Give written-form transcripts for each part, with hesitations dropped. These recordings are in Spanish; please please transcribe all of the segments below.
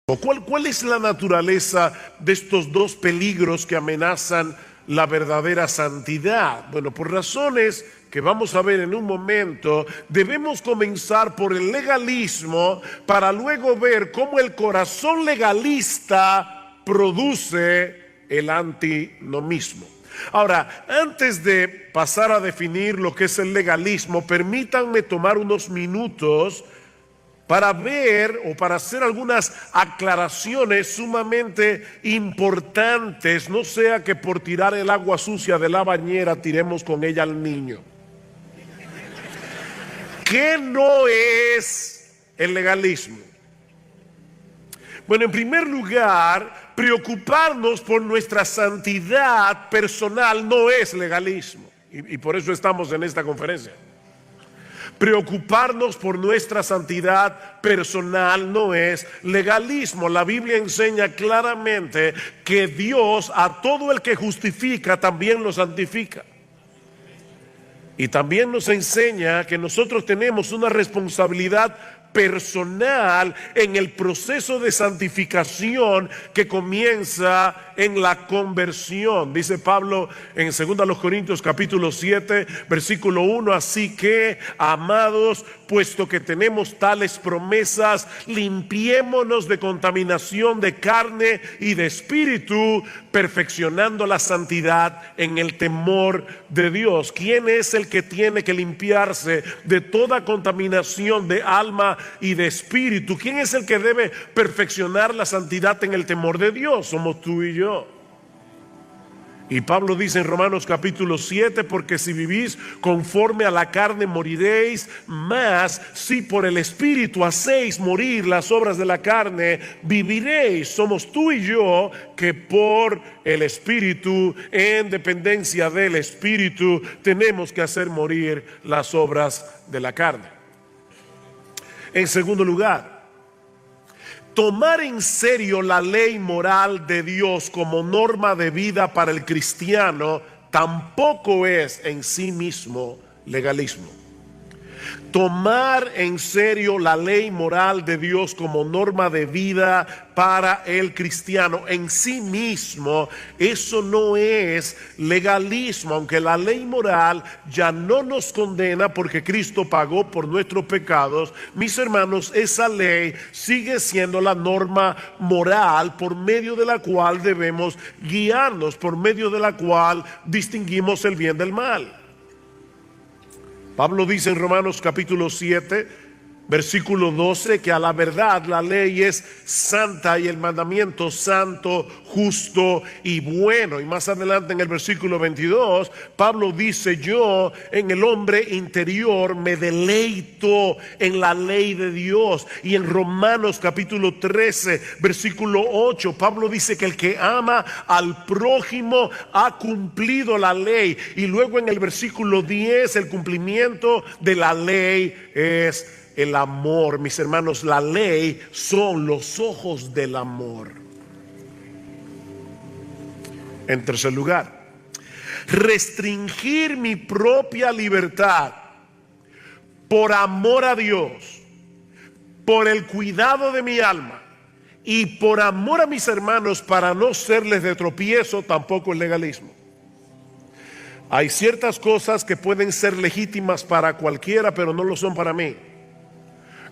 ¿Cuál es la naturaleza de estos dos peligros que amenazan la verdadera santidad? Bueno, por razones que vamos a ver en un momento, debemos comenzar por el legalismo para luego ver cómo el corazón legalista produce el antinomismo. Ahora, antes de pasar a definir lo que es el legalismo, permítanme tomar unos minutos para ver o para hacer algunas aclaraciones sumamente importantes, no sea que por tirar el agua sucia de la bañera tiremos con ella al niño. ¿Qué no es el legalismo? Bueno, en primer lugar, preocuparnos por nuestra santidad personal no es legalismo, y por eso estamos en esta conferencia. Preocuparnos por nuestra santidad personal no es legalismo. La Biblia enseña claramente que Dios a todo el que justifica también lo santifica. Y también nos enseña que nosotros tenemos una responsabilidad personal en el proceso de santificación que comienza en la conversión. Dice Pablo en 2 Corintios capítulo 7 versículo 1: así que, amados, puesto que tenemos tales promesas, limpiémonos de contaminación de carne y de espíritu, perfeccionando la santidad en el temor de Dios. ¿Quién es el que tiene que limpiarse de toda contaminación de alma y de espíritu? ¿Quién es el que debe perfeccionar la santidad en el temor de Dios? Somos tú y yo. Y Pablo dice en Romanos capítulo 7: porque si vivís conforme a la carne moriréis, mas si por el Espíritu hacéis morir las obras de la carne, viviréis. Somos tú y yo que por el Espíritu, en dependencia del Espíritu, tenemos que hacer morir las obras de la carne. En segundo lugar, tomar en serio la ley moral de Dios como norma de vida para el cristiano tampoco es en sí mismo legalismo. Tomar en serio la ley moral de Dios como norma de vida para el cristiano en sí mismo, eso no es legalismo. Aunque la ley moral ya no nos condena porque Cristo pagó por nuestros pecados, mis hermanos, esa ley sigue siendo la norma moral por medio de la cual debemos guiarnos, por medio de la cual distinguimos el bien del mal. Pablo dice en Romanos capítulo 7, versículo 12, que a la verdad la ley es santa y el mandamiento santo, justo y bueno. Y más adelante en el versículo 22, Pablo dice: yo en el hombre interior me deleito en la ley de Dios. Y en Romanos capítulo 13, versículo 8, Pablo dice que el que ama al prójimo ha cumplido la ley. Y luego en el versículo 10, el cumplimiento de la ley es el amor. Mis hermanos, la ley son los ojos del amor. En tercer lugar, restringir mi propia libertad por amor a Dios, por el cuidado de mi alma y por amor a mis hermanos para no serles de tropiezo, tampoco es legalismo. Hay ciertas cosas que pueden ser legítimas para cualquiera, pero no lo son para mí.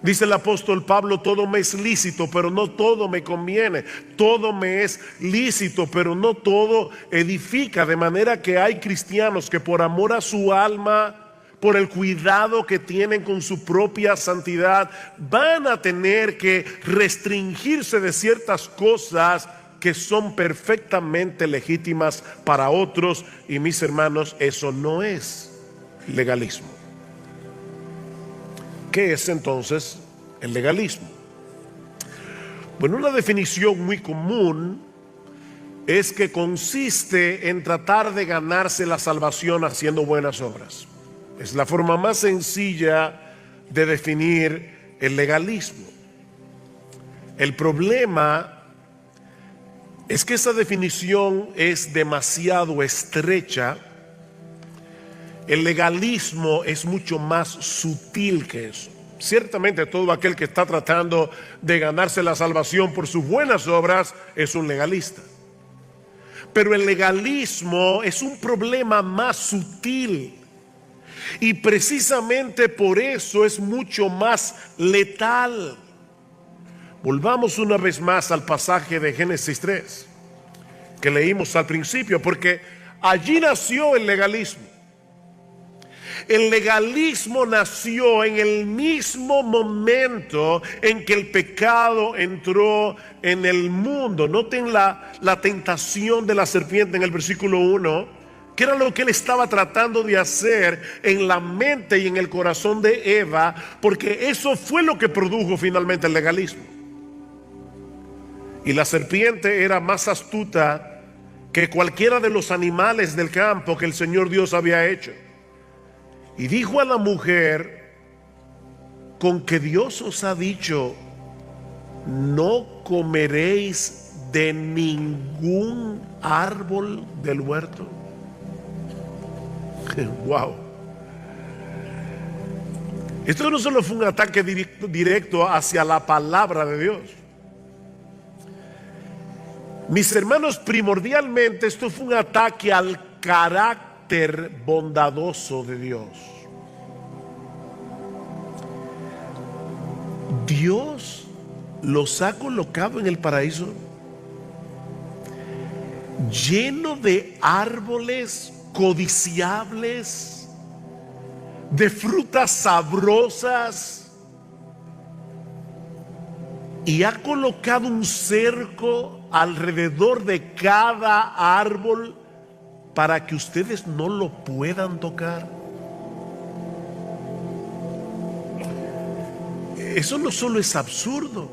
Dice el apóstol Pablo: todo me es lícito, pero no todo me conviene. Todo me es lícito, pero no todo edifica. De manera que hay cristianos que por amor a su alma, por el cuidado que tienen con su propia santidad, van a tener que restringirse de ciertas cosas que son perfectamente legítimas para otros. Y mis hermanos, eso no es legalismo. ¿Qué es entonces el legalismo? Bueno, una definición muy común es que consiste en tratar de ganarse la salvación haciendo buenas obras. Es la forma más sencilla de definir el legalismo. El problema es que esa definición es demasiado estrecha. El legalismo es mucho más sutil que eso. Ciertamente todo aquel que está tratando de ganarse la salvación por sus buenas obras es un legalista. Pero el legalismo es un problema más sutil y precisamente por eso es mucho más letal. Volvamos una vez más al pasaje de Génesis 3 que leímos al principio, porque allí nació el legalismo. El legalismo nació en el mismo momento en que el pecado entró en el mundo. Noten la tentación de la serpiente en el versículo 1, que era lo que él estaba tratando de hacer en la mente y en el corazón de Eva, porque eso fue lo que produjo finalmente el legalismo. Y la serpiente era más astuta que cualquiera de los animales del campo que el Señor Dios había hecho. Y dijo a la mujer: con que Dios os ha dicho, no comeréis de ningún árbol del huerto. Wow. Esto no solo fue un ataque directo hacia la palabra de Dios. Mis hermanos, primordialmente esto fue un ataque al carácter bondadoso de Dios. Dios los ha colocado en el paraíso lleno de árboles codiciables, de frutas sabrosas, y ha colocado un cerco alrededor de cada árbol para que ustedes no lo puedan tocar. Eso no solo es absurdo,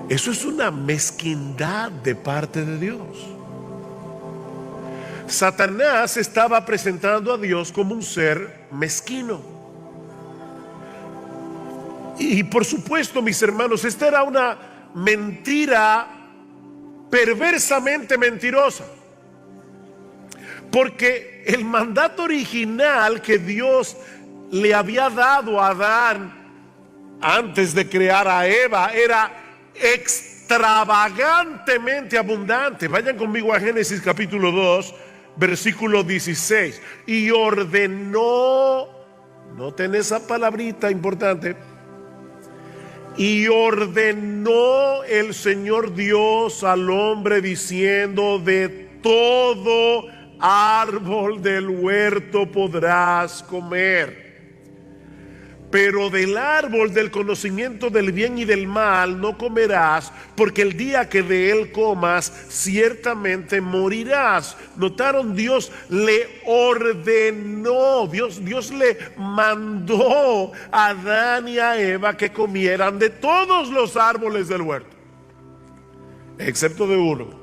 eso es una mezquindad de parte de Dios. Satanás estaba presentando a Dios como un ser mezquino. Y por supuesto, mis hermanos, esta era una mentira perversamente mentirosa. Porque el mandato original que Dios le había dado a Adán antes de crear a Eva era extravagantemente abundante. Vayan conmigo a Génesis capítulo 2, versículo 16. Y ordenó, noten esa palabrita importante, y ordenó el Señor Dios al hombre diciendo: de todo árbol del huerto podrás comer, pero del árbol del conocimiento del bien y del mal no comerás, porque el día que de él comas ciertamente morirás. Notaron, Dios le ordenó, Dios le mandó a Adán y a Eva que comieran de todos los árboles del huerto, excepto de uno,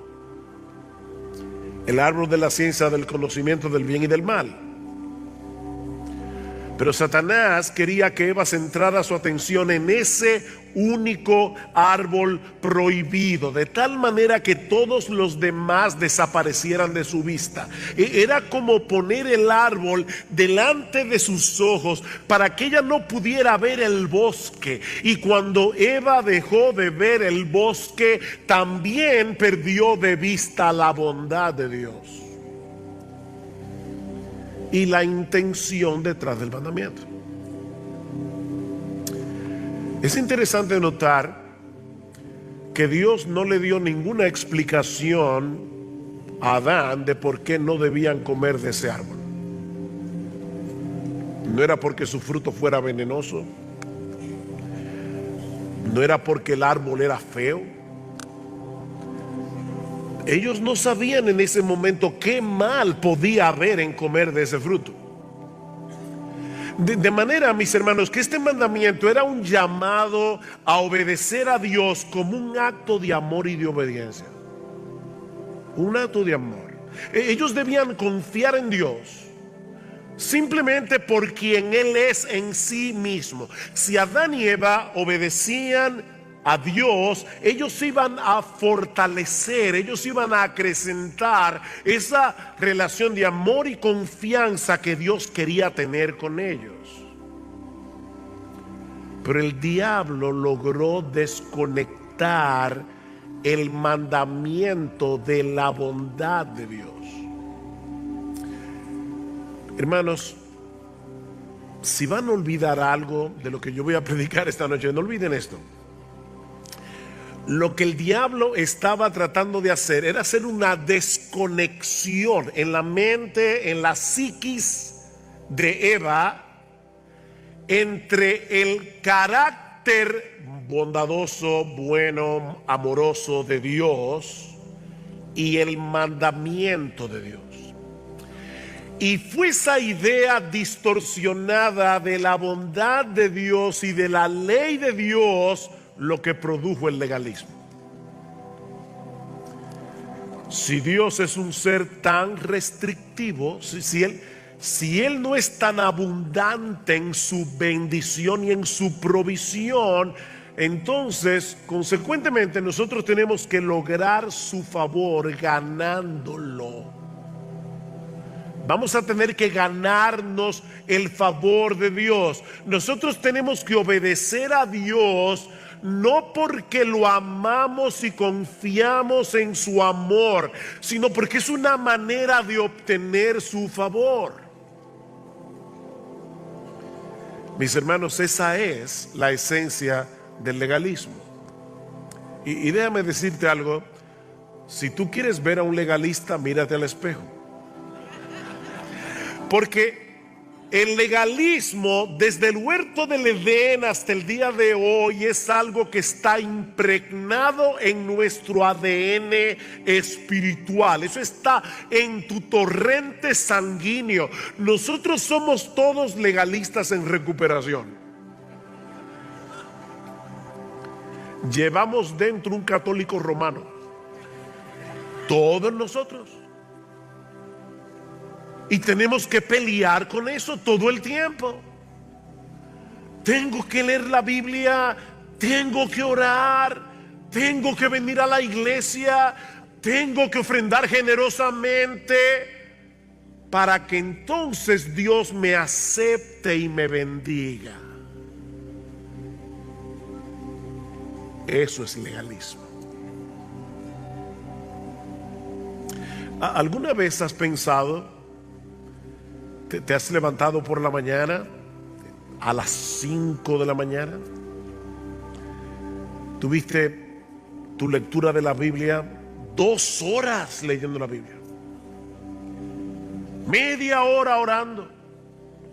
el árbol de la ciencia del conocimiento del bien y del mal. Pero Satanás quería que Eva centrara su atención en ese único árbol prohibido, de tal manera que todos los demás desaparecieran de su vista. Era como poner el árbol delante de sus ojos para que ella no pudiera ver el bosque. Y cuando Eva dejó de ver el bosque, también perdió de vista la bondad de Dios y la intención detrás del mandamiento. Es interesante notar que Dios no le dio ninguna explicación a Adán de por qué no debían comer de ese árbol. No era porque su fruto fuera venenoso, no era porque el árbol era feo. Ellos no sabían en ese momento qué mal podía haber en comer de ese fruto. De manera, mis hermanos, que este mandamiento era un llamado a obedecer a Dios como un acto de amor y de obediencia. Un acto de amor. Ellos debían confiar en Dios simplemente por quien Él es en sí mismo. Si Adán y Eva obedecían a Dios, ellos iban a fortalecer, ellos iban a acrecentar esa relación de amor y confianza que Dios quería tener con ellos. Pero el diablo logró desconectar el mandamiento de la bondad de Dios. Hermanos, si van a olvidar algo de lo que yo voy a predicar esta noche, no olviden esto. Lo que el diablo estaba tratando de hacer era hacer una desconexión en la mente, en la psiquis de Eva, entre el carácter bondadoso, bueno, amoroso de Dios y el mandamiento de Dios. Y fue esa idea distorsionada de la bondad de Dios y de la ley de Dios lo que produjo el legalismo. Si Dios es un ser tan restrictivo, si Él no es tan abundante en su bendición y en su provisión, entonces, consecuentemente, nosotros tenemos que lograr su favor ganándolo. Vamos a tener que ganarnos el favor de Dios. Nosotros tenemos que obedecer a Dios, no porque lo amamos y confiamos en su amor, sino porque es una manera de obtener su favor. Mis hermanos, esa es la esencia del legalismo. Y déjame decirte algo: si tú quieres ver a un legalista, mírate al espejo. Porque el legalismo, desde el huerto del Edén hasta el día de hoy, es algo que está impregnado en nuestro ADN espiritual. Eso está en tu torrente sanguíneo. Nosotros somos todos legalistas en recuperación. Llevamos dentro un católico romano. Todos nosotros. Y tenemos que pelear con eso todo el tiempo. Tengo que leer la Biblia, tengo que orar, tengo que venir a la iglesia, tengo que ofrendar generosamente para que entonces Dios me acepte y me bendiga. Eso es legalismo. ¿Alguna vez has pensado? ¿Te has levantado por la mañana a las 5 de la mañana? Tuviste tu lectura de la Biblia, 2 horas leyendo la Biblia, media hora orando.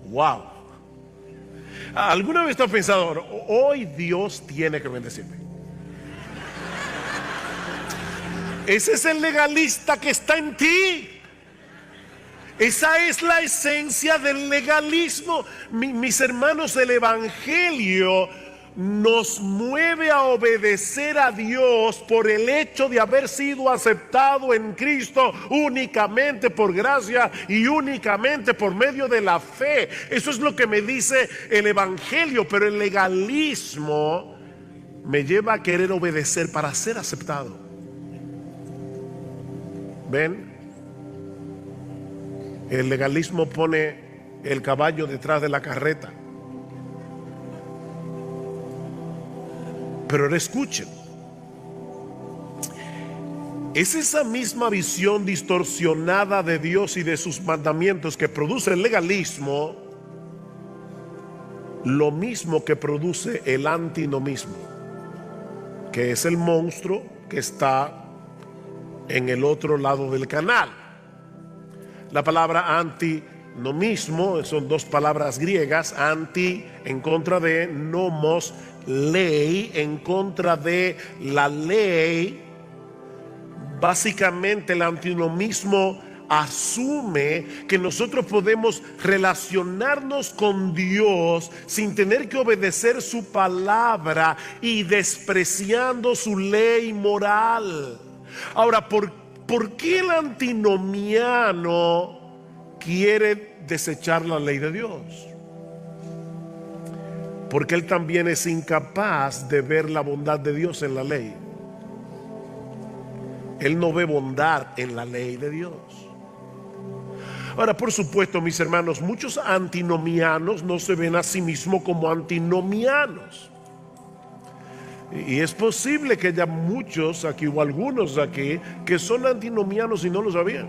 ¡Wow! ¿Alguna vez te has pensado, hoy Dios tiene que bendecirme? Ese es el legalista que está en ti. Esa es la esencia del legalismo. Mis hermanos, el Evangelio nos mueve a obedecer a Dios por el hecho de haber sido aceptado en Cristo únicamente por gracia y únicamente por medio de la fe. Eso es lo que me dice el Evangelio. Pero el legalismo me lleva a querer obedecer para ser aceptado. ¿Ven? El legalismo pone el caballo detrás de la carreta. Pero ahora escuchen, es esa misma visión distorsionada de Dios y de sus mandamientos que produce el legalismo, lo mismo que produce el antinomismo, que es el monstruo que está en el otro lado del canal. La palabra antinomismo son 2 palabras griegas: anti en contra de, nomos ley, en contra de la ley. Básicamente el antinomismo asume que nosotros podemos relacionarnos con Dios sin tener que obedecer su palabra y despreciando su ley moral. Ahora, ¿por qué el antinomiano quiere desechar la ley de Dios? Porque él también es incapaz de ver la bondad de Dios en la ley. Él no ve bondad en la ley de Dios. Ahora, por supuesto, mis hermanos, muchos antinomianos no se ven a sí mismos como antinomianos. Y es posible que haya muchos aquí o algunos aquí que son antinomianos y no lo sabían.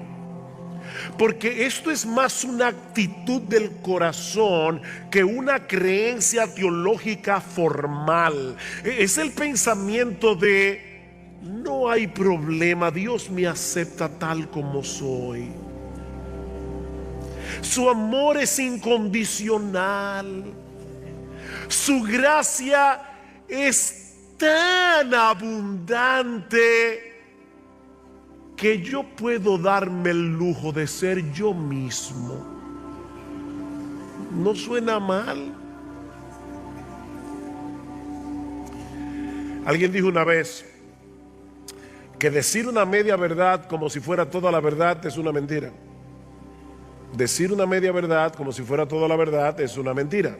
Porque esto es más una actitud del corazón que una creencia teológica formal. Es el pensamiento de: no hay problema, Dios me acepta tal como soy. Su amor es incondicional. Su gracia es tan abundante que yo puedo darme el lujo de ser yo mismo. ¿No suena mal? Alguien dijo una vez que decir una media verdad como si fuera toda la verdad es una mentira. Decir una media verdad como si fuera toda la verdad es una mentira.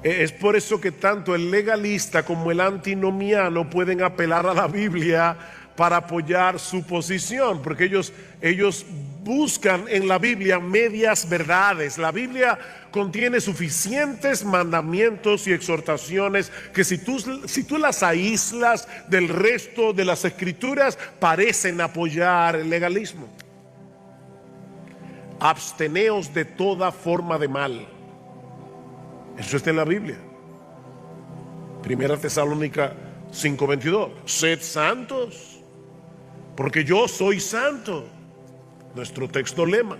Es por eso que tanto el legalista como el antinomiano pueden apelar a la Biblia para apoyar su posición, porque ellos buscan en la Biblia medias verdades. La Biblia contiene suficientes mandamientos y exhortaciones que si tú las aíslas del resto de las escrituras, parecen apoyar el legalismo. Absteneos de toda forma de mal. Eso está en la Biblia. Primera Tesalónica 5:22. Sed santos, porque yo soy santo. Nuestro texto lema.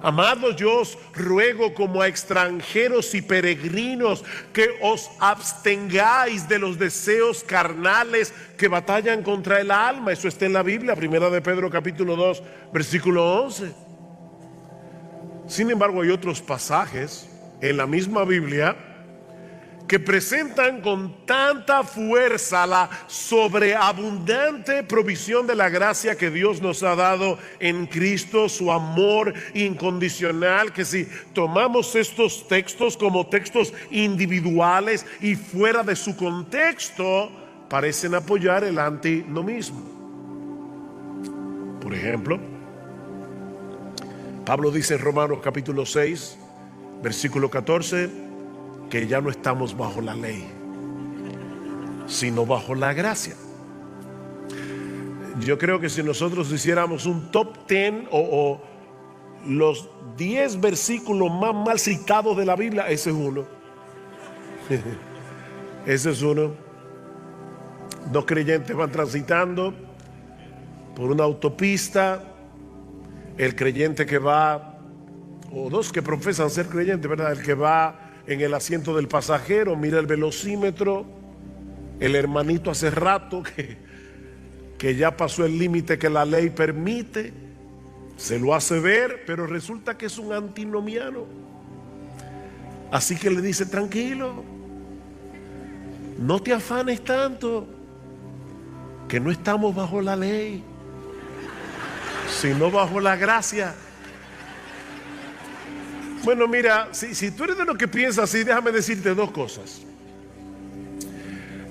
Amados, yo os ruego como a extranjeros y peregrinos que os abstengáis de los deseos carnales que batallan contra el alma. Eso está en la Biblia, Primera de Pedro capítulo 2, versículo 11. Sin embargo, hay otros pasajes en la misma Biblia que presentan con tanta fuerza la sobreabundante provisión de la gracia que Dios nos ha dado en Cristo, su amor incondicional, que si tomamos estos textos como textos individuales y fuera de su contexto, parecen apoyar el antinomismo. Por ejemplo, Pablo dice en Romanos capítulo 6, versículo 14, que ya no estamos bajo la ley, sino bajo la gracia. Yo creo que si nosotros hiciéramos un top 10 o los 10 versículos más mal citados de la Biblia, ese es uno. Ese es uno. Dos creyentes van transitando por una autopista. El creyente que va, o dos que profesan ser creyentes, ¿verdad? El que va en el asiento del pasajero, mira el velocímetro. El hermanito hace rato que ya pasó el límite que la ley permite, se lo hace ver, pero resulta que es un antinomiano. Así que le dice: tranquilo, no te afanes tanto, que no estamos bajo la ley, sino bajo la gracia. Bueno, mira, si tú eres de los que piensas así, déjame decirte dos cosas.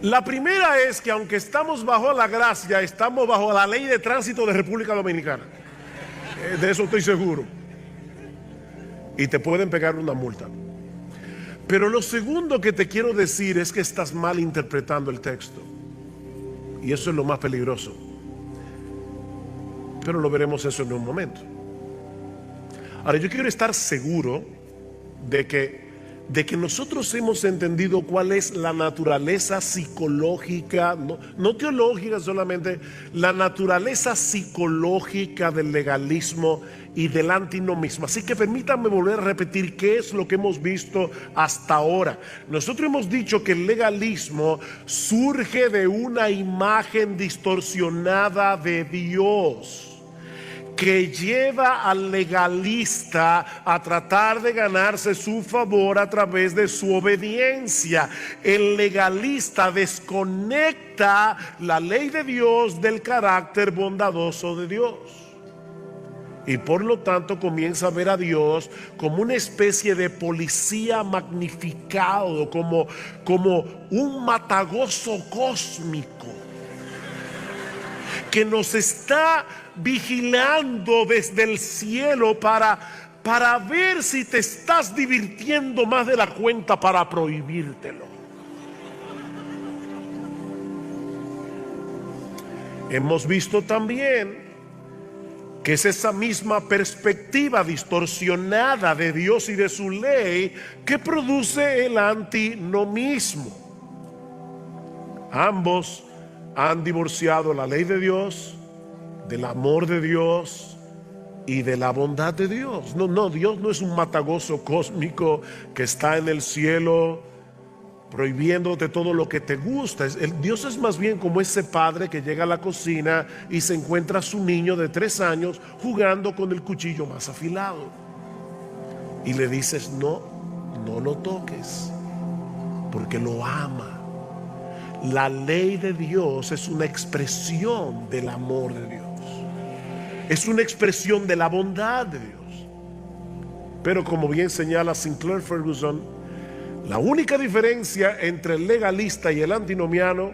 La primera es que aunque estamos bajo la gracia, estamos bajo la ley de tránsito de República Dominicana. De eso estoy seguro. Y te pueden pegar una multa. Pero lo segundo que te quiero decir es que estás mal interpretando el texto. Y eso es lo más peligroso. Pero lo veremos eso en un momento. Ahora, yo quiero estar seguro de que nosotros hemos entendido cuál es la naturaleza psicológica, no teológica solamente, la naturaleza psicológica del legalismo y del antinomismo. Así que permítanme volver a repetir qué es lo que hemos visto hasta ahora. Nosotros hemos dicho que el legalismo surge de una imagen distorsionada de Dios, que lleva al legalista a tratar de ganarse su favor a través de su obediencia. El legalista desconecta la ley de Dios del carácter bondadoso de Dios. Y por lo tanto comienza a ver a Dios como una especie de policía magnificado, como un matagozo cósmico, que nos está vigilando desde el cielo para ver si te estás divirtiendo más de la cuenta para prohibírtelo. Hemos visto también que es esa misma perspectiva distorsionada de Dios y de su ley que produce el antinomismo. Ambos han divorciado la ley de Dios, del amor de Dios y de la bondad de Dios. No, Dios no es un matagozo cósmico que está en el cielo prohibiéndote todo lo que te gusta. Dios es más bien como ese padre que llega a la cocina y se encuentra a su niño de 3 años jugando con el cuchillo más afilado. Y le dices, no lo toques, porque lo ama. La ley de Dios es una expresión del amor de Dios. Es una expresión de la bondad de Dios. Pero como bien señala Sinclair Ferguson, la única diferencia entre el legalista y el antinomiano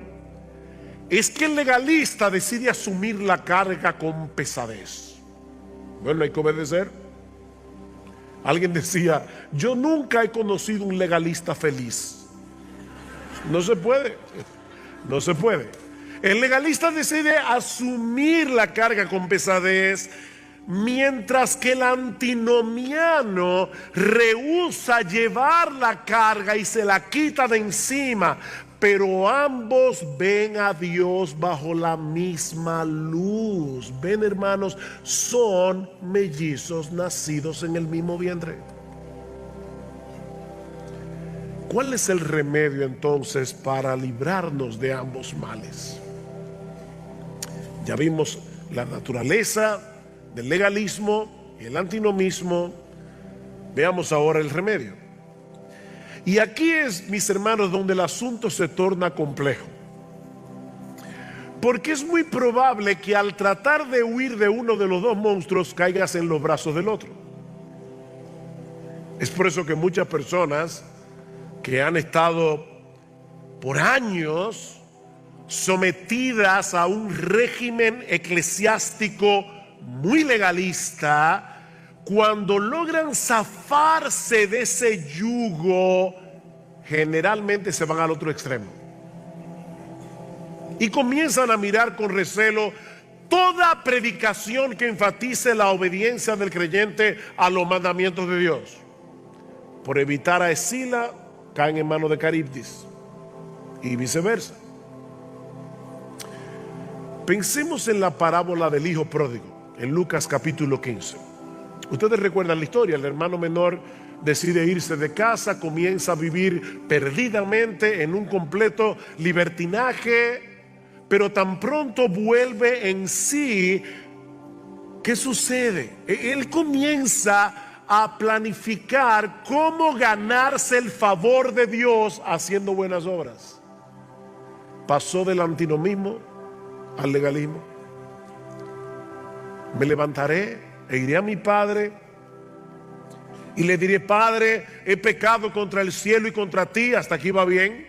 es que el legalista decide asumir la carga con pesadez. Bueno, hay que obedecer. Alguien decía, yo nunca he conocido un legalista feliz. No se puede. No se puede. El legalista decide asumir la carga con pesadez, mientras que el antinomiano rehúsa llevar la carga y se la quita de encima. Pero ambos ven a Dios bajo la misma luz. Ven, hermanos, son mellizos nacidos en el mismo vientre. ¿Cuál es el remedio entonces para librarnos de ambos males? Ya vimos la naturaleza del legalismo y el antinomismo. Veamos ahora el remedio. Y aquí es, mis hermanos, donde el asunto se torna complejo. Porque es muy probable que al tratar de huir de uno de los dos monstruos caigas en los brazos del otro. Es por eso que muchas personas que han estado por años sometidas a un régimen eclesiástico muy legalista, cuando logran zafarse de ese yugo, generalmente se van al otro extremo y comienzan a mirar con recelo toda predicación que enfatice la obediencia del creyente a los mandamientos de Dios. Por evitar a Escila, caen en manos de Caribdis y viceversa. Pensemos en la parábola del hijo pródigo en Lucas capítulo 15. Ustedes recuerdan la historia. El hermano menor decide irse de casa, comienza a vivir perdidamente en un completo libertinaje, pero tan pronto vuelve en sí, ¿qué sucede? Él comienza a planificar cómo ganarse el favor de Dios haciendo buenas obras. Pasó del antinomismo al legalismo. Me levantaré e iré a mi padre y le diré: Padre, he pecado contra el cielo y contra ti. Hasta aquí va bien.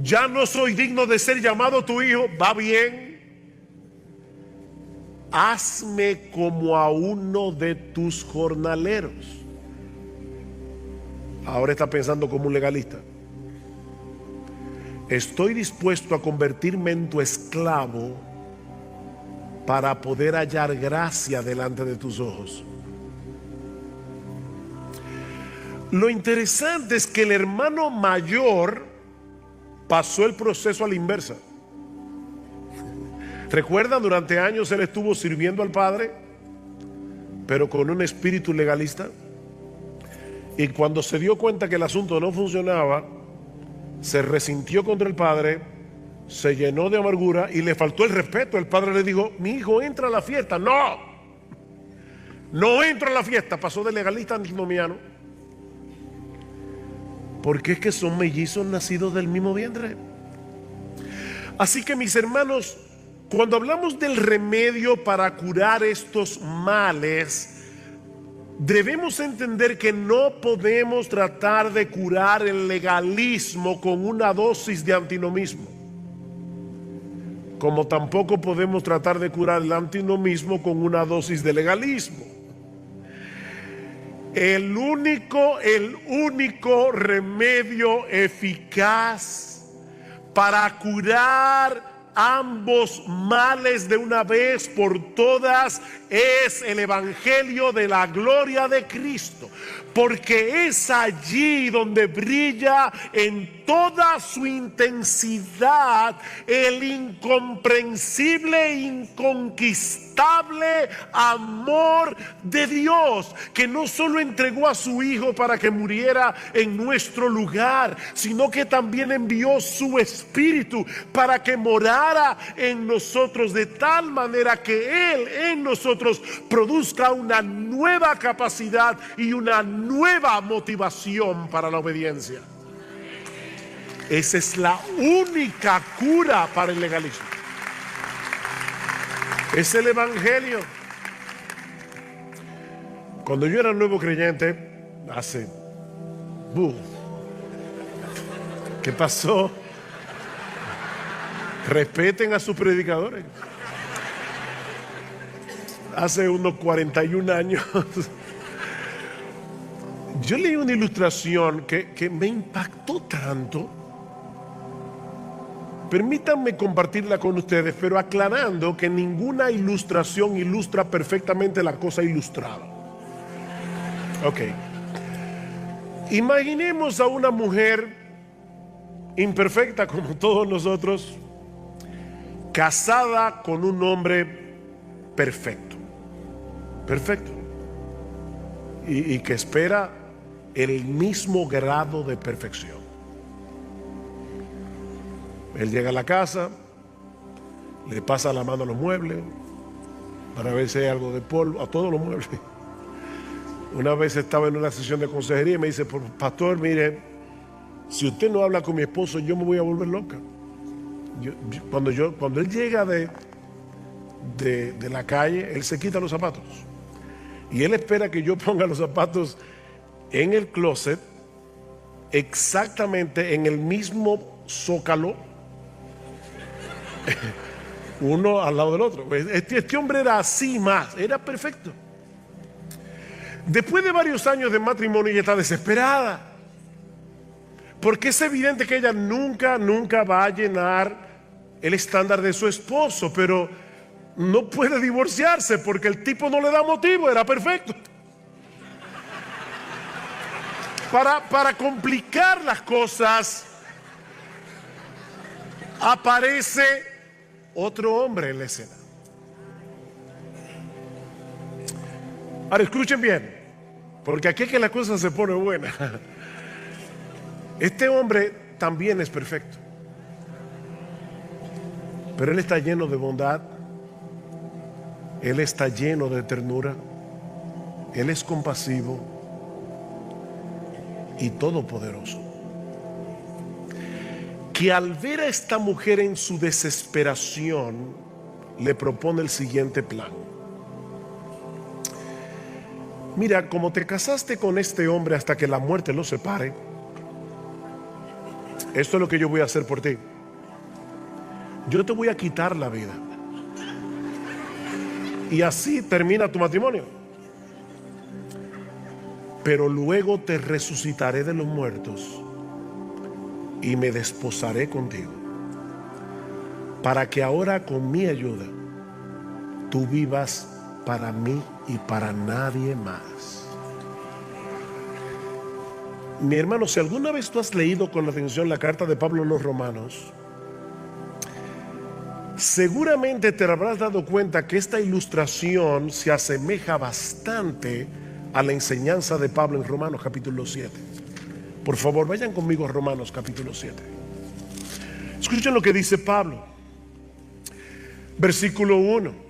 Ya no soy digno de ser llamado tu hijo. Va bien. Hazme como a uno de tus jornaleros. Ahora está pensando como un legalista. Estoy dispuesto a convertirme en tu esclavo para poder hallar gracia delante de tus ojos. Lo interesante es que el hermano mayor pasó el proceso a la inversa. ¿Recuerdan? Durante años él estuvo sirviendo al padre, pero con un espíritu legalista. Y cuando se dio cuenta que el asunto no funcionaba, se resintió contra el padre, se llenó de amargura y le faltó el respeto. El padre le dijo: mi hijo, entra a la fiesta. No entra a la fiesta. Pasó de legalista a antinomiano, porque es que son mellizos nacidos del mismo vientre. Así que, mis hermanos, cuando hablamos del remedio para curar estos males, debemos entender que no podemos tratar de curar el legalismo con una dosis de antinomismo. como tampoco podemos tratar de curar el antinomismo con una dosis de legalismo. El único remedio eficaz para curar ambos males de una vez por todas es el evangelio de la gloria de Cristo, porque es allí donde brilla en toda su intensidad el incomprensible, inconquistable amor de Dios, que no solo entregó a su Hijo para que muriera en nuestro lugar, sino que también envió su Espíritu para que morara en nosotros, de tal manera que Él en nosotros produzca una nueva capacidad y una nueva motivación para la obediencia. Esa es la única cura para el legalismo. Es el evangelio. Cuando yo era nuevo creyente, ¿qué pasó? Respeten a sus predicadores. Hace unos 41 años, yo leí una ilustración que me impactó tanto. Permítanme compartirla con ustedes, pero aclarando que ninguna ilustración ilustra perfectamente la cosa ilustrada. Ok. Imaginemos a una mujer imperfecta como todos nosotros, casada con un hombre perfecto. Y que espera el mismo grado de perfección. Él llega a la casa, le pasa la mano a los muebles para ver si hay algo de polvo, a todos los muebles. Una vez estaba en una sesión de consejería y me dice: pastor, mire, si usted no habla con mi esposo, yo me voy a volver loca. Cuando él llega de la calle, él se quita los zapatos y él espera que yo ponga los zapatos en el closet, exactamente en el mismo zócalo, uno al lado del otro. Este hombre era así era perfecto. Después de varios años de matrimonio, ella está desesperada, porque es evidente que ella nunca va a llenar el estándar de su esposo, pero no puede divorciarse porque el tipo no le da motivo, era perfecto. Para complicar las cosas, aparece otro hombre en la escena. Ahora escuchen bien, porque aquí es que la cosa se pone buena. Este hombre también es perfecto, pero él está lleno de bondad, él está lleno de ternura, él es compasivo y todopoderoso, que al ver a esta mujer en su desesperación, le propone el siguiente plan. Mira, como te casaste con este hombre hasta que la muerte los separe, esto es lo que yo voy a hacer por ti. Yo te voy a quitar la vida, y así termina tu matrimonio. Pero luego te resucitaré de los muertos y me desposaré contigo, para que ahora con mi ayuda tú vivas para mí y para nadie más. Mi hermano, si alguna vez tú has leído con atención la carta de Pablo a los Romanos, seguramente te habrás dado cuenta que esta ilustración se asemeja bastante a la enseñanza de Pablo en Romanos capítulo 7. Por favor, vayan conmigo a Romanos capítulo 7. Escuchen lo que dice Pablo. Versículo 1.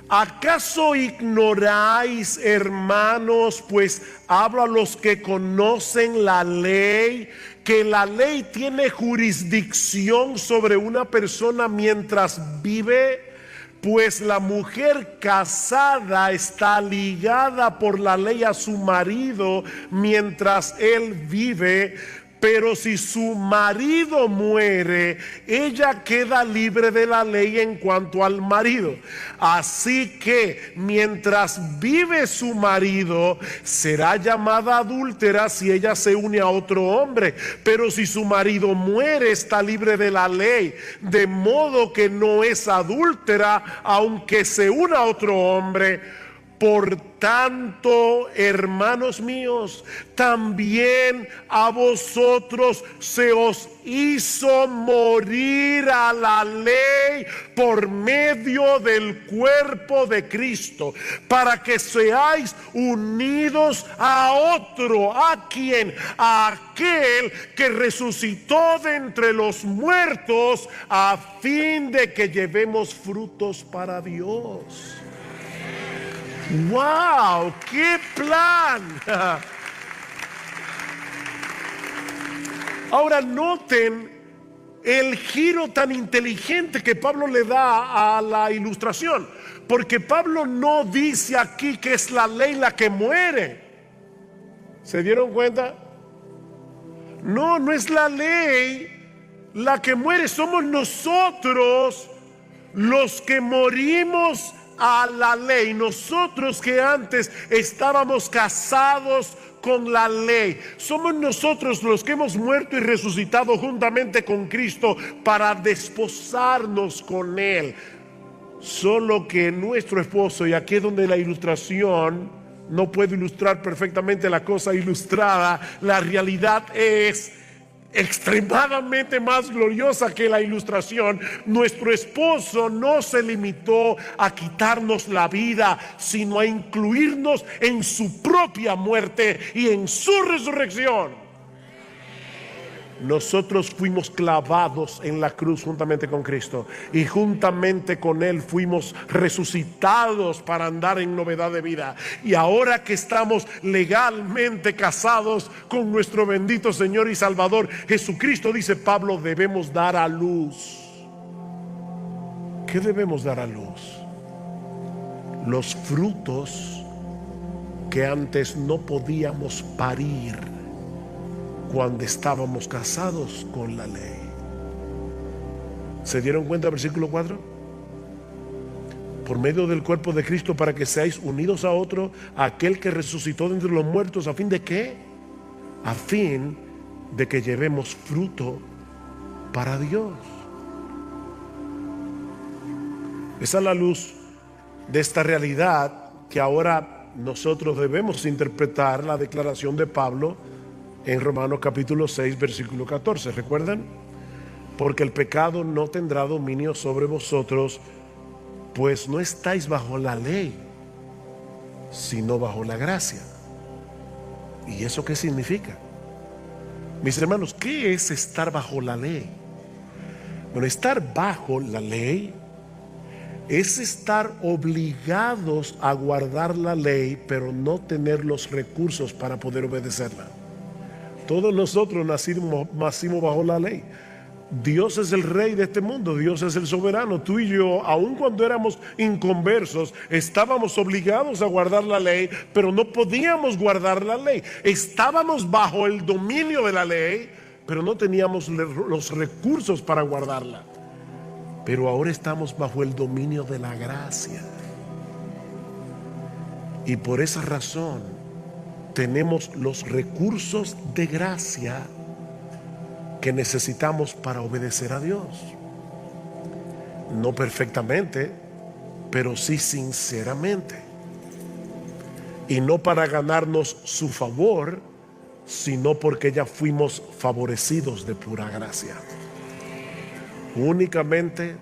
¿Acaso ignoráis, hermanos, pues hablo a los que conocen la ley, que la ley tiene jurisdicción sobre una persona mientras vive? Pues la mujer casada está ligada por la ley a su marido mientras él vive, Pero si su marido muere, ella queda libre de la ley en cuanto al marido. Así que mientras vive su marido, será llamada adúltera si ella se une a otro hombre. Pero si su marido muere, está libre de la ley. De modo que no es adúltera, aunque se una a otro hombre. Por tanto, hermanos míos, también a vosotros se os hizo morir a la ley por medio del cuerpo de Cristo, para que seáis unidos a otro. ¿A quién? A aquel que resucitó de entre los muertos, a fin de que llevemos frutos para Dios. ¡Wow! ¡Qué plan! Ahora noten el giro tan inteligente que Pablo le da a la ilustración, porque Pablo no dice aquí que es la ley la que muere. ¿Se dieron cuenta? No, no es la ley la que muere, somos nosotros los que morimos a la ley. Nosotros que antes estábamos casados con la ley, somos nosotros los que hemos muerto y resucitado juntamente con Cristo para desposarnos con Él. Solo que nuestro esposo, y aquí es donde la ilustración no puede ilustrar perfectamente la cosa ilustrada, la realidad es extremadamente más gloriosa que la ilustración. Nuestro esposo no se limitó a quitarnos la vida, sino a incluirnos en su propia muerte y en su resurrección. Nosotros fuimos clavados en la cruz juntamente con Cristo, y juntamente con Él fuimos resucitados para andar en novedad de vida. Y ahora que estamos legalmente casados con nuestro bendito Señor y Salvador Jesucristo, dice Pablo, debemos dar a luz. ¿Qué debemos dar a luz? Los frutos que antes no podíamos parir cuando estábamos casados con la ley. ¿Se dieron cuenta? Versículo 4. Por medio del cuerpo de Cristo, para que seáis unidos a otro, a aquel que resucitó de entre los muertos. ¿A fin de qué? A fin de que llevemos fruto para Dios. Esa es la luz de esta realidad que ahora nosotros debemos interpretar la declaración de Pablo en Romanos capítulo 6 versículo 14. ¿Recuerdan? Porque el pecado no tendrá dominio sobre vosotros, pues no estáis bajo la ley, sino bajo la gracia. ¿Y eso qué significa? Mis hermanos, ¿qué es estar bajo la ley? Bueno, estar bajo la ley es estar obligados a guardar la ley, pero no tener los recursos para poder obedecerla. Todos nosotros nacimos bajo la ley. Dios es el rey de este mundo, Dios es el soberano. Tú y yo, aun cuando éramos inconversos, estábamos obligados a guardar la ley, pero no podíamos guardar la ley. Estábamos bajo el dominio de la ley, pero no teníamos los recursos para guardarla. Pero ahora estamos bajo el dominio de la gracia. Y por esa razón tenemos los recursos de gracia que necesitamos para obedecer a Dios. No perfectamente, pero sí sinceramente. Y no para ganarnos su favor, sino porque ya fuimos favorecidos de pura gracia. Únicamente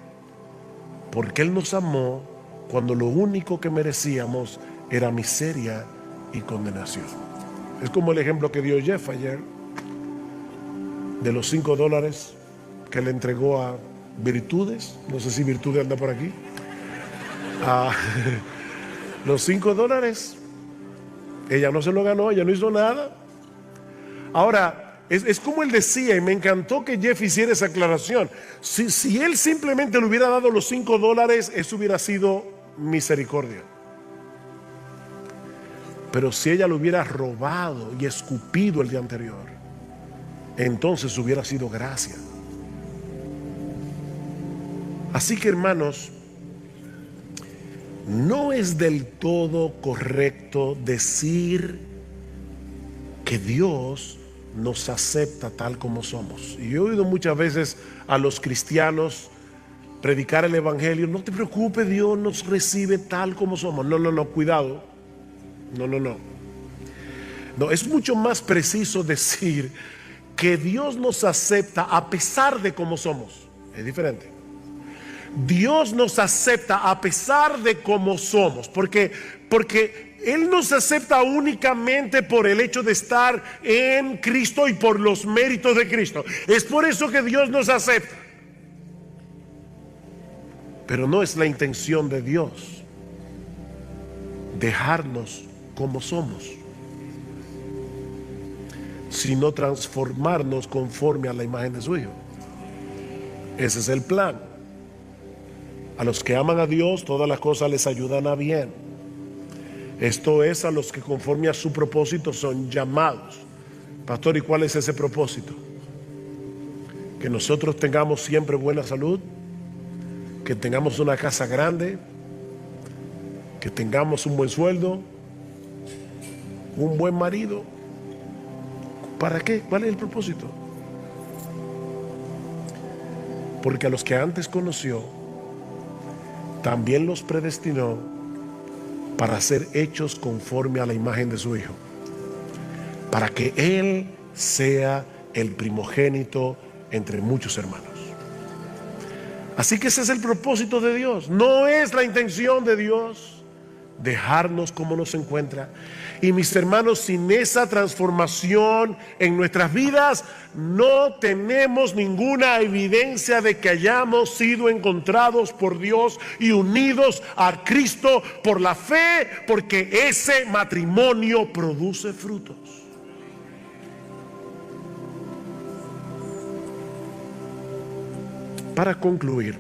porque Él nos amó cuando lo único que merecíamos era miseria y condenación. Es como el ejemplo que dio Jeff ayer de los $5 que le entregó a Virtudes. No sé si Virtudes anda por aquí. Los $5, ella no se lo ganó, ella no hizo nada. Ahora, es como él decía, y me encantó que Jeff hiciera esa aclaración. Si él simplemente le hubiera dado los $5, eso hubiera sido misericordia. Pero si ella lo hubiera robado y escupido el día anterior, entonces hubiera sido gracia. Así que, hermanos, no es del todo correcto decir que Dios nos acepta tal como somos. Y yo he oído muchas veces a los cristianos predicar el evangelio: no te preocupes, Dios nos recibe tal como somos. No, cuidado. No, es mucho más preciso decir que Dios nos acepta a pesar de cómo somos. Es diferente. Dios nos acepta a pesar de cómo somos, porque Él nos acepta únicamente por el hecho de estar en Cristo y por los méritos de Cristo. Es por eso que Dios nos acepta. Pero no es la intención de Dios dejarnos como somos, sino transformarnos conforme a la imagen de su Hijo. Ese es el plan. A los que aman a Dios, todas las cosas les ayudan a bien. Esto es, a los que conforme a su propósito son llamados. Pastor, ¿y cuál es ese propósito? Que nosotros tengamos siempre buena salud, que tengamos una casa grande, que tengamos un buen sueldo, un buen marido. ¿Para qué? ¿Cuál es el propósito? Porque a los que antes conoció, también los predestinó para ser hechos conforme a la imagen de su Hijo, para que Él sea el primogénito entre muchos hermanos. Así que ese es el propósito de Dios. No es la intención de Dios dejarnos como nos encuentra. Y mis hermanos, sin esa transformación en nuestras vidas, no tenemos ninguna evidencia de que hayamos sido encontrados por Dios y unidos a Cristo por la fe, porque ese matrimonio produce frutos. Para concluir,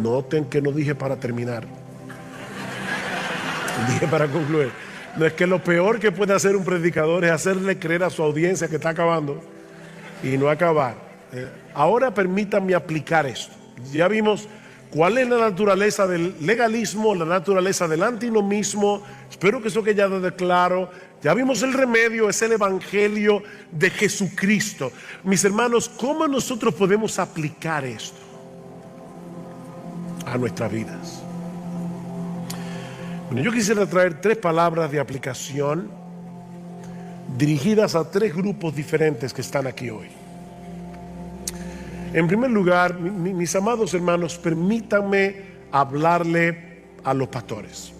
noten que no dije para terminar, dije para concluir. No, es que lo peor que puede hacer un predicador es hacerle creer a su audiencia que está acabando y no acabar. Ahora permítanme aplicar esto. Ya vimos cuál es la naturaleza del legalismo, la naturaleza del antinomismo. Espero que eso que ya quede claro. Ya vimos el remedio, es el evangelio de Jesucristo. Mis hermanos, ¿cómo nosotros podemos aplicar esto a nuestras vidas? Bueno, yo quisiera traer 3 palabras de aplicación dirigidas a 3 grupos diferentes que están aquí hoy. En primer lugar, mis amados hermanos, permítanme hablarle a los pastores.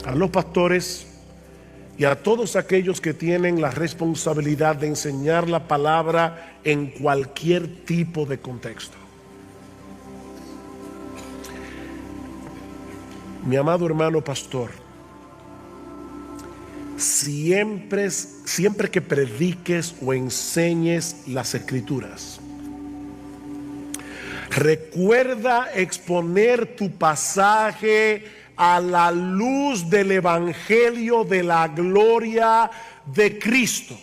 A los pastores y a todos aquellos que tienen la responsabilidad de enseñar la palabra en cualquier tipo de contexto. Mi amado hermano pastor, siempre que prediques o enseñes las Escrituras, recuerda exponer tu pasaje a la luz del evangelio de la gloria de Cristo,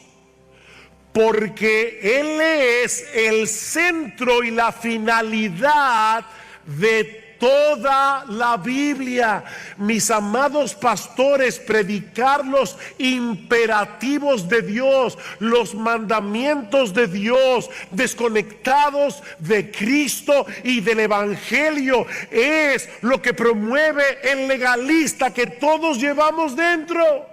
porque Él es el centro y la finalidad de toda la Biblia. Mis amados pastores, predicar los imperativos de Dios, los mandamientos de Dios, desconectados de Cristo y del evangelio, es lo que promueve el legalista que todos llevamos dentro.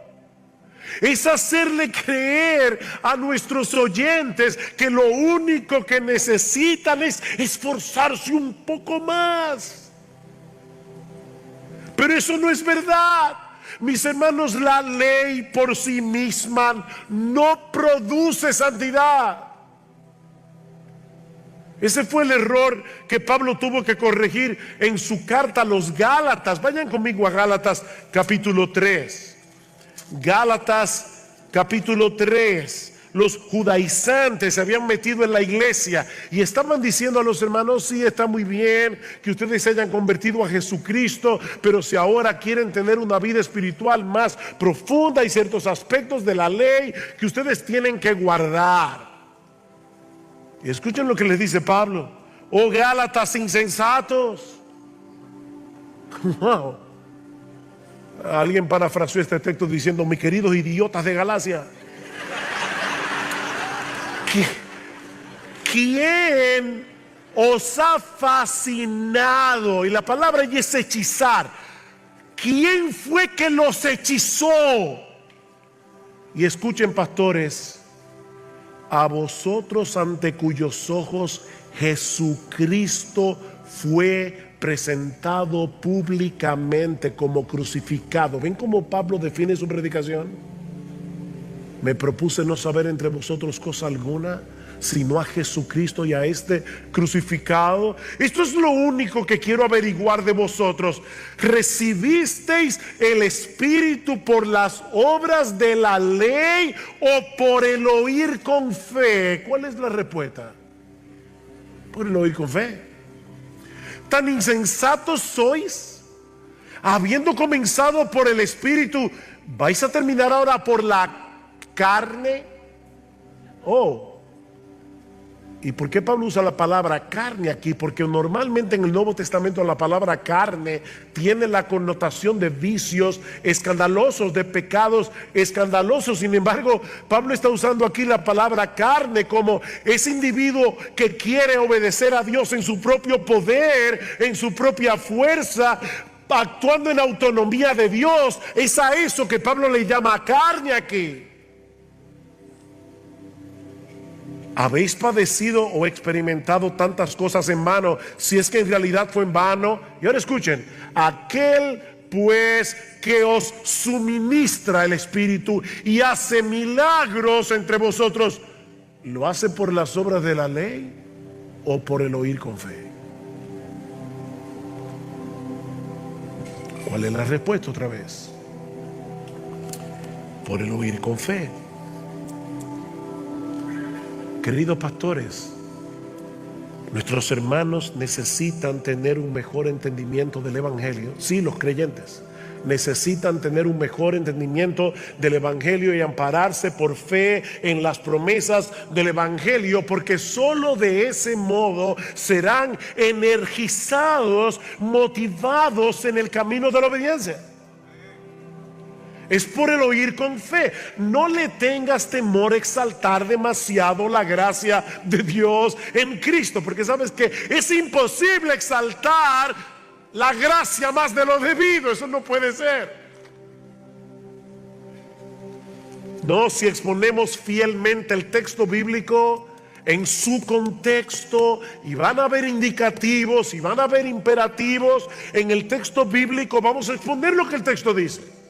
Es hacerle creer a nuestros oyentes que lo único que necesitan es esforzarse un poco más. Pero eso no es verdad. Mis hermanos, la ley por sí misma no produce santidad. Ese fue el error que Pablo tuvo que corregir en su carta a los Gálatas. Vayan conmigo a Gálatas capítulo 3. Gálatas capítulo 3, los judaizantes se habían metido en la iglesia y estaban diciendo a los hermanos: sí, está muy bien que ustedes se hayan convertido a Jesucristo, pero si ahora quieren tener una vida espiritual más profunda, hay ciertos aspectos de la ley que ustedes tienen que guardar. Y escuchen lo que les dice Pablo: oh Gálatas insensatos. Wow. Alguien parafraseó este texto diciendo: mis queridos idiotas de Galacia. ¿Quién os ha fascinado? Y la palabra es hechizar. ¿Quién fue que los hechizó? Y escuchen, pastores, a vosotros ante cuyos ojos Jesucristo fue presentado públicamente como crucificado. ¿Ven cómo Pablo define su predicación? Me propuse no saber entre vosotros cosa alguna, sino a Jesucristo y a este crucificado. Esto es lo único que quiero averiguar de vosotros. ¿Recibisteis el Espíritu por las obras de la ley o por el oír con fe? ¿Cuál es la respuesta? Por el oír con fe. ¿Tan insensatos sois? Habiendo comenzado por el Espíritu, ¿vais a terminar ahora por la carne? ¿Y por qué Pablo usa la palabra carne aquí? Porque normalmente en el Nuevo Testamento la palabra carne tiene la connotación de vicios escandalosos, de pecados escandalosos. Sin embargo, Pablo está usando aquí la palabra carne como ese individuo que quiere obedecer a Dios en su propio poder, en su propia fuerza, actuando en autonomía de Dios. Es a eso que Pablo le llama carne aquí. ¿Habéis padecido o experimentado tantas cosas en vano, si es que en realidad fue en vano? Y ahora escuchen: aquel pues que os suministra el Espíritu y hace milagros entre vosotros, ¿lo hace por las obras de la ley o por el oír con fe? ¿Cuál es la respuesta otra vez? Por el oír con fe. Queridos pastores, nuestros hermanos necesitan tener un mejor entendimiento del Evangelio. Sí, los creyentes necesitan tener un mejor entendimiento del Evangelio y ampararse por fe en las promesas del Evangelio, porque solo de ese modo serán energizados, motivados en el camino de la obediencia. Es por el oír con fe. No le tengas temor a exaltar demasiado la gracia de Dios en Cristo, porque sabes que es imposible exaltar la gracia más de lo debido. Eso no puede ser. No, si exponemos fielmente el texto bíblico en su contexto, y van a haber indicativos y van a haber imperativos en el texto bíblico, vamos a exponer lo que el texto dice.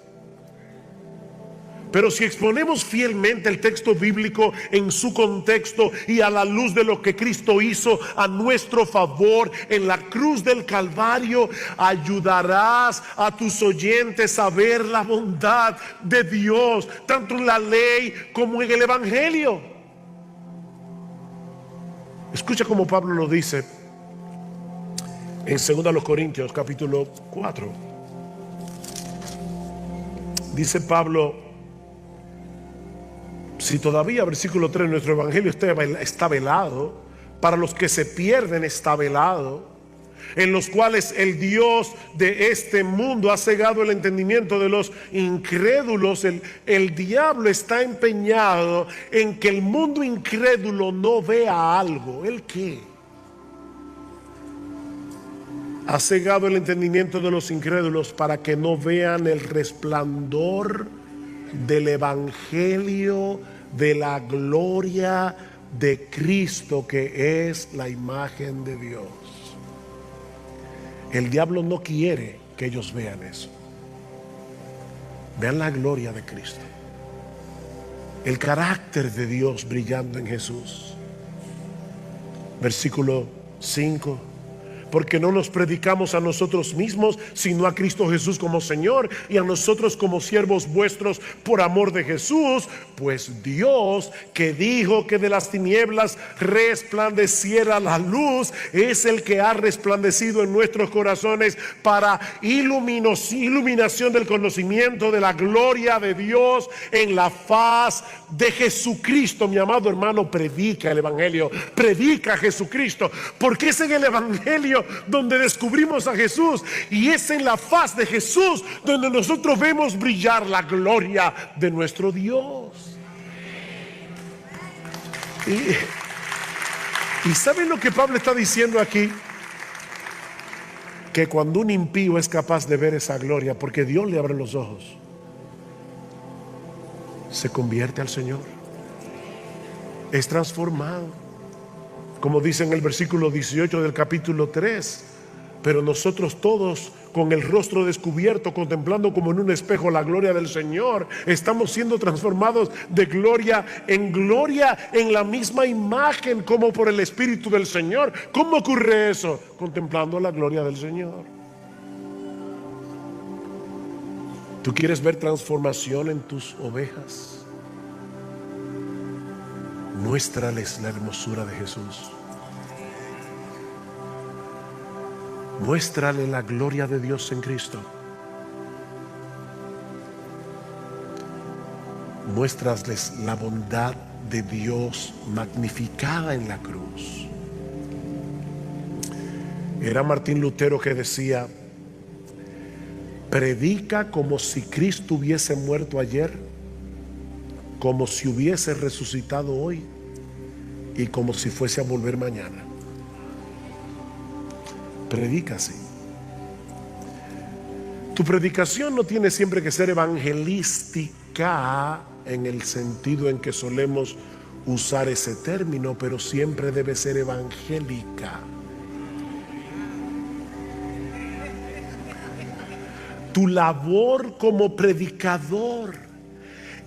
Pero si exponemos fielmente el texto bíblico en su contexto y a la luz de lo que Cristo hizo a nuestro favor en la cruz del Calvario, ayudarás a tus oyentes a ver la bondad de Dios, tanto en la ley como en el Evangelio. Escucha como Pablo lo dice en 2 Corintios capítulo 4. Dice Pablo: si todavía, versículo 3, nuestro evangelio está velado, para los que se pierden está velado, en los cuales el Dios de este mundo ha cegado el entendimiento de los incrédulos. El diablo está empeñado en que el mundo incrédulo no vea algo. ¿El qué? Ha cegado el entendimiento de los incrédulos para que no vean el resplandor del evangelio de la gloria de Cristo, que es la imagen de Dios. El diablo no quiere que ellos vean eso. Vean la gloria de Cristo, el carácter de Dios brillando en Jesús. Versículo 5: porque no nos predicamos a nosotros mismos, sino a Cristo Jesús como Señor, y a nosotros como siervos vuestros por amor de Jesús. Pues Dios, que dijo que de las tinieblas resplandeciera la luz, es el que ha resplandecido en nuestros corazones para iluminación del conocimiento de la gloria de Dios en la faz de Jesucristo. Mi amado hermano, predica el Evangelio, predica a Jesucristo, porque es en el Evangelio donde descubrimos a Jesús, y es en la faz de Jesús donde nosotros vemos brillar la gloria de nuestro Dios. Y ¿saben lo que Pablo está diciendo aquí? Que cuando un impío es capaz de ver esa gloria, porque Dios le abre los ojos, se convierte al Señor, es transformado, como dice en el versículo 18 del capítulo 3. Pero nosotros todos, con el rostro descubierto, contemplando como en un espejo la gloria del Señor, estamos siendo transformados de gloria en la misma imagen, como por el Espíritu del Señor. ¿Cómo ocurre eso? Contemplando la gloria del Señor. ¿Tú quieres ver transformación en tus ovejas? Muéstrales la hermosura de Jesús. Muéstrale la gloria de Dios en Cristo. Muéstrales la bondad de Dios magnificada en la cruz. Era Martín Lutero que decía: predica como si Cristo hubiese muerto ayer, como si hubiese resucitado hoy y como si fuese a volver mañana. Predica así. Tu predicación no tiene siempre que ser evangelística en el sentido en que solemos usar ese término, pero siempre debe ser evangélica. Tu labor como predicador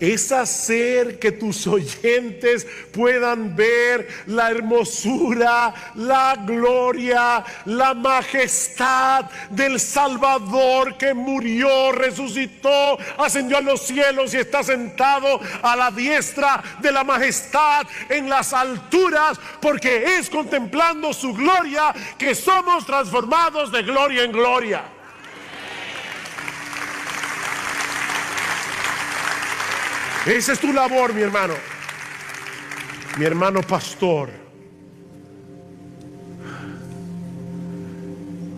es hacer que tus oyentes puedan ver la hermosura, la gloria, la majestad del Salvador que murió, resucitó, ascendió a los cielos y está sentado a la diestra de la majestad en las alturas, porque es contemplando su gloria que somos transformados de gloria en gloria. Esa es tu labor, mi hermano pastor.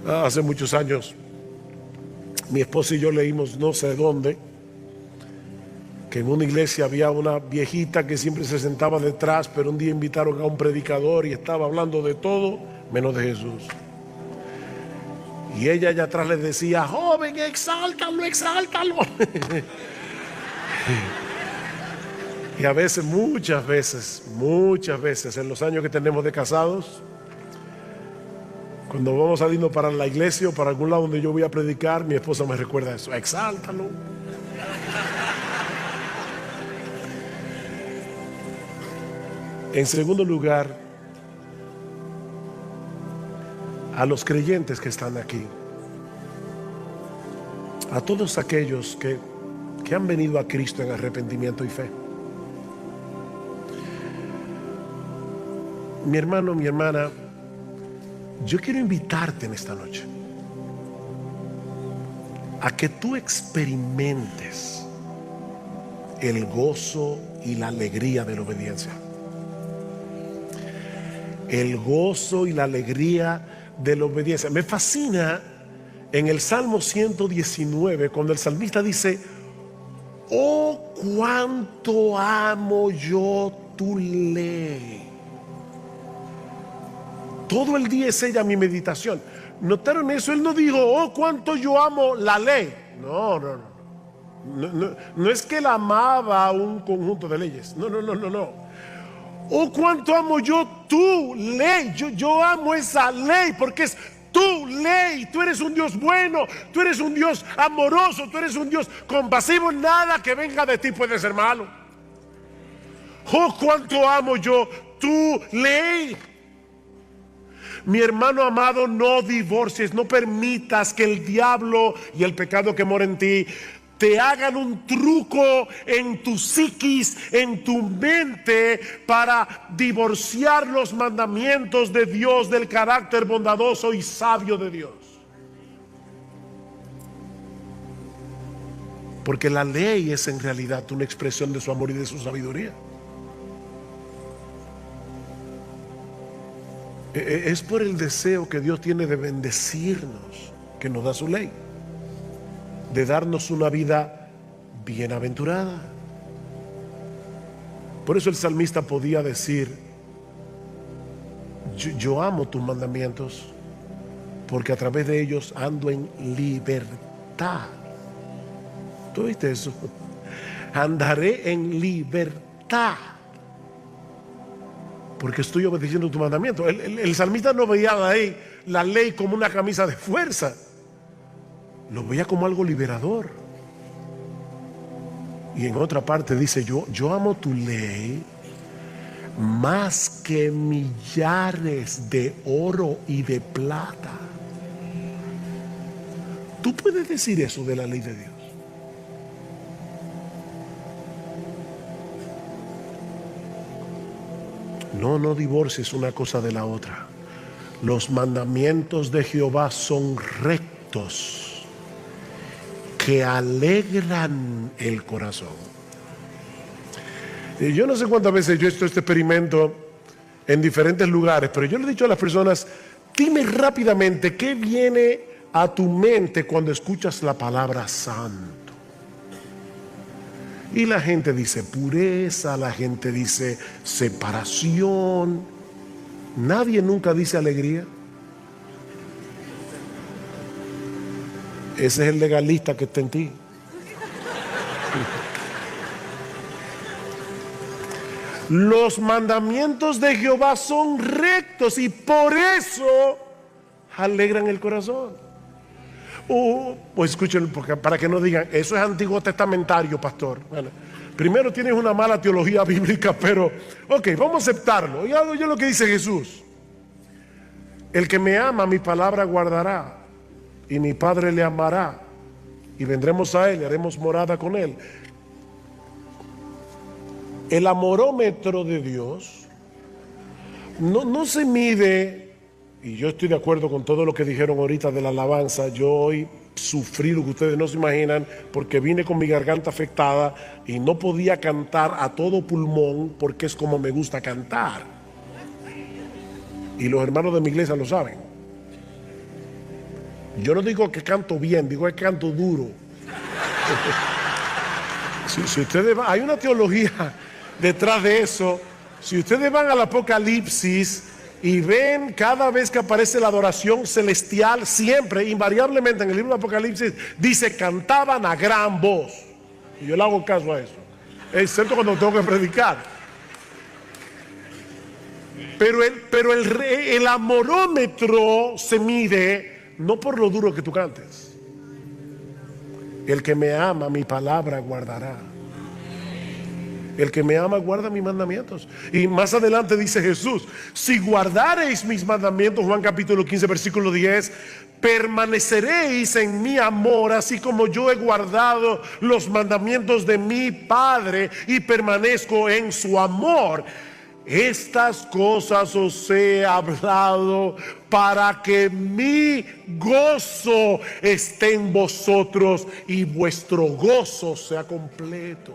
Hace muchos años, mi esposa y yo leímos no sé dónde, que en una iglesia había una viejita que siempre se sentaba detrás, pero un día invitaron a un predicador y estaba hablando de todo menos de Jesús. Y ella allá atrás les decía: joven, exáltalo, exáltalo. Y a veces, muchas veces, en los años que tenemos de casados, cuando vamos saliendo para la iglesia o para algún lado donde yo voy a predicar, mi esposa me recuerda eso: exáltalo. En segundo lugar, a los creyentes que están aquí, a todos aquellos que han venido a Cristo en arrepentimiento y fe. Mi hermano, mi hermana, yo quiero invitarte en esta noche a que tú experimentes el gozo y la alegría de la obediencia. El gozo y la alegría de la obediencia. Me fascina en el Salmo 119 cuando el salmista dice: oh, cuánto amo yo tu ley. Todo el día es ella mi meditación. ¿Notaron eso? Él no dijo: oh, cuánto yo amo la ley. No es que él amaba un conjunto de leyes. No. Oh, cuánto amo yo tu ley. Yo amo esa ley porque es tu ley. Tú eres un Dios bueno, tú eres un Dios amoroso, tú eres un Dios compasivo. Nada que venga de ti puede ser malo. Oh, cuánto amo yo tu ley. Mi hermano amado, no divorcies, no permitas que el diablo y el pecado que mora en ti te hagan un truco en tu psiquis, en tu mente, para divorciar los mandamientos de Dios del carácter bondadoso y sabio de Dios. Porque la ley es en realidad una expresión de su amor y de su sabiduría. Es por el deseo que Dios tiene de bendecirnos que nos da su ley, de darnos una vida bienaventurada. Por eso el salmista podía decir: yo amo tus mandamientos, porque a través de ellos ando en libertad. ¿Tú viste eso? Andaré en libertad, porque estoy obedeciendo tu mandamiento. El salmista no veía la ley como una camisa de fuerza, lo veía como algo liberador. Y en otra parte dice: yo amo tu ley más que millares de oro y de plata. ¿Tú puedes decir eso de la ley de Dios? No divorcies una cosa de la otra. Los mandamientos de Jehová son rectos, que alegran el corazón. Yo no sé cuántas veces yo he hecho este experimento en diferentes lugares, pero yo le he dicho a las personas: dime rápidamente qué viene a tu mente cuando escuchas la palabra santo. Y la gente dice pureza, la gente dice separación. Nadie nunca dice alegría. Ese es el legalista que está en ti. Los mandamientos de Jehová son rectos y por eso alegran el corazón. Pues escuchen, porque para que no digan: eso es antiguo testamentario, pastor. Bueno, primero tienes una mala teología bíblica, pero ok, vamos a aceptarlo. Y hago yo lo que dice Jesús: el que me ama, mi palabra guardará, y mi Padre le amará, y vendremos a él y haremos morada con él. El amorómetro de Dios no se mide. Y yo estoy de acuerdo con todo lo que dijeron ahorita de la alabanza. Yo hoy sufrí lo que ustedes no se imaginan, porque vine con mi garganta afectada y no podía cantar a todo pulmón, porque es como me gusta cantar. Y los hermanos de mi iglesia lo saben. Yo no digo que canto bien, digo que canto duro. Si ustedes van, hay una teología detrás de eso. Si ustedes van al Apocalipsis y ven cada vez que aparece la adoración celestial, siempre, invariablemente en el libro de Apocalipsis dice: cantaban a gran voz. Y yo le hago caso a eso, excepto cuando tengo que predicar. Pero el amorómetro se mide no por lo duro que tú cantes. El que me ama, mi palabra guardará. El que me ama guarda mis mandamientos. Y más adelante dice Jesús: si guardareis mis mandamientos, Juan capítulo 15 versículo 10, permaneceréis en mi amor, así como yo he guardado los mandamientos de mi Padre y permanezco en su amor. Estas cosas os he hablado para que mi gozo esté en vosotros y vuestro gozo sea completo.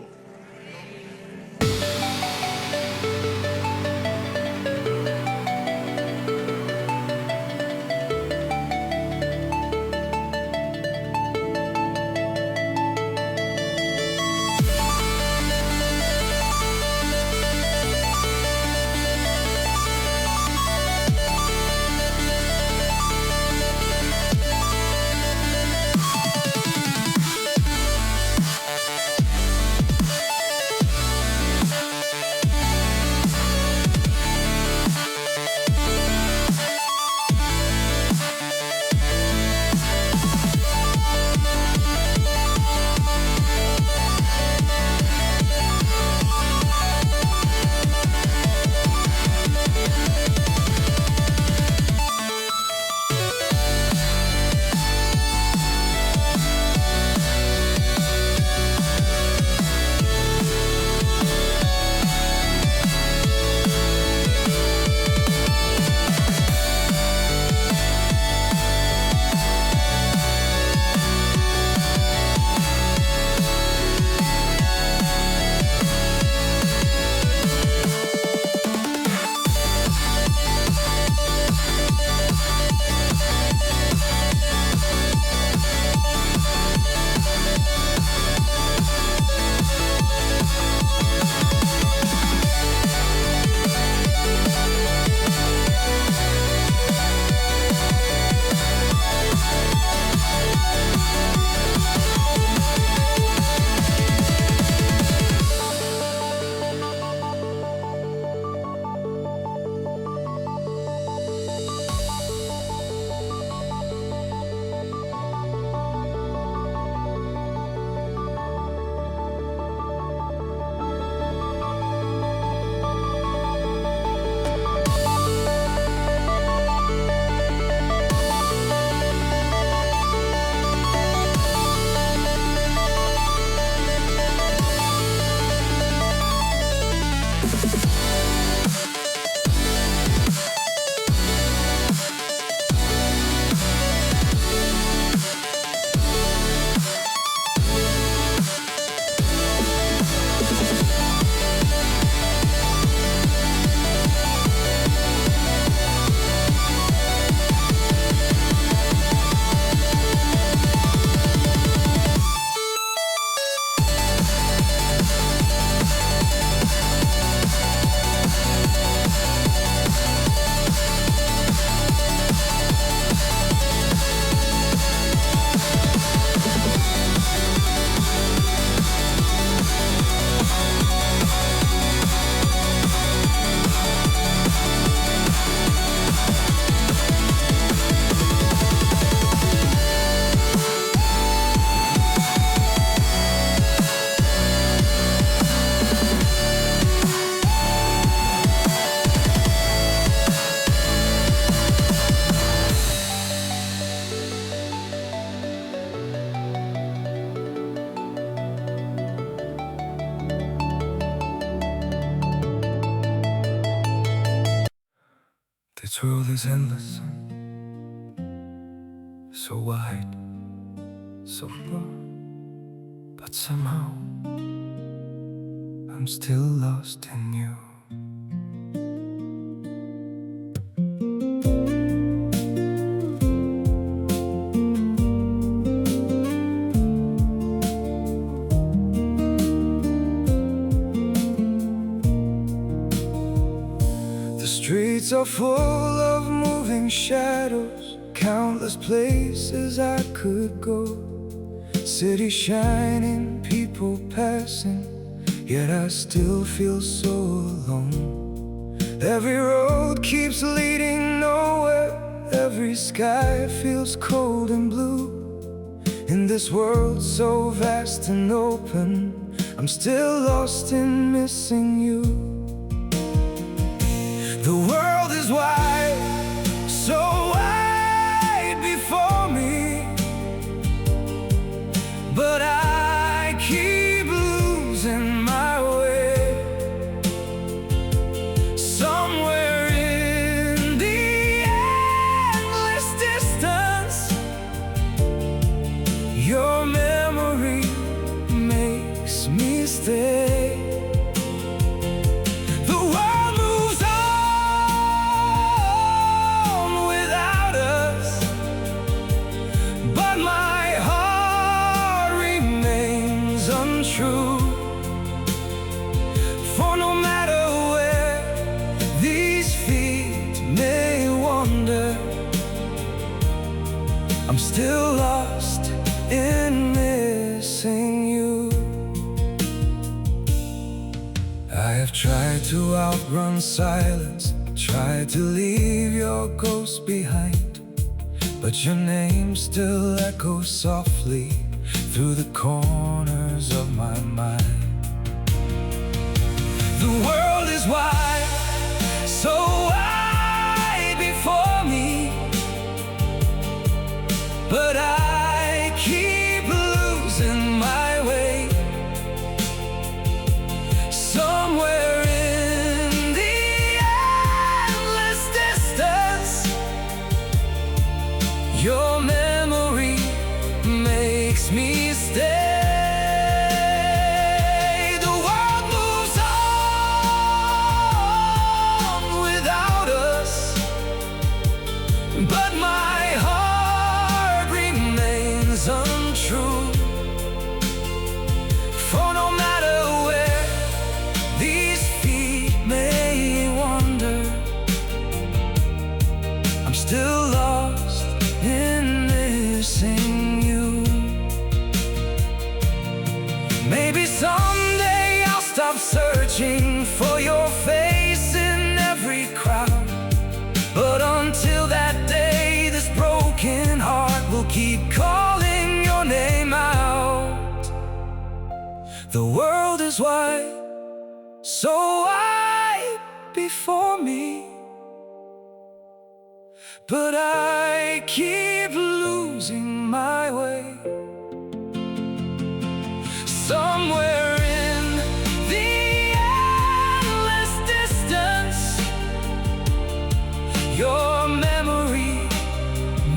This world is endless, so wide, so broad, but somehow I'm still lost in you. The streets are full of moving shadows, countless places I could go. City shining, people passing, yet I still feel so alone. Every road keeps leading nowhere, every sky feels cold and blue. In this world so vast and open, I'm still lost in missing you. The world is wide, so wide before me, but I keep losing my way. Somewhere in the endless distance, your memory makes me stay. True, for no matter where these feet may wander, I'm still lost in missing you. I have tried to outrun silence, tried to leave your ghost behind, but your name still echoes softly through the corners of my mind. The world is wide, so wide before me, but I keep losing my way. Somewhere in the endless distance, your memory makes me stay. The world moves on without us, but my heart remains untrue. For no matter where these feet may wander, I'm still lost in missing you. Maybe someday I'll stop searching for your face in every crowd, but until that day, this broken heart will keep calling your name out. The world is wide, so wide before me, but I keep losing my way. Somewhere in the endless distance, your memory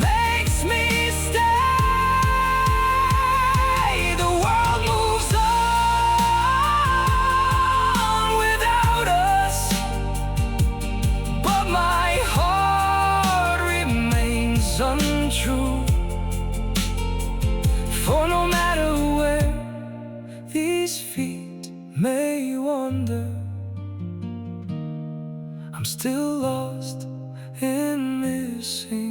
makes me stay. The world moves on without us, but my heart remains untrue. For no matter where these feet may wander, I'm still lost in missing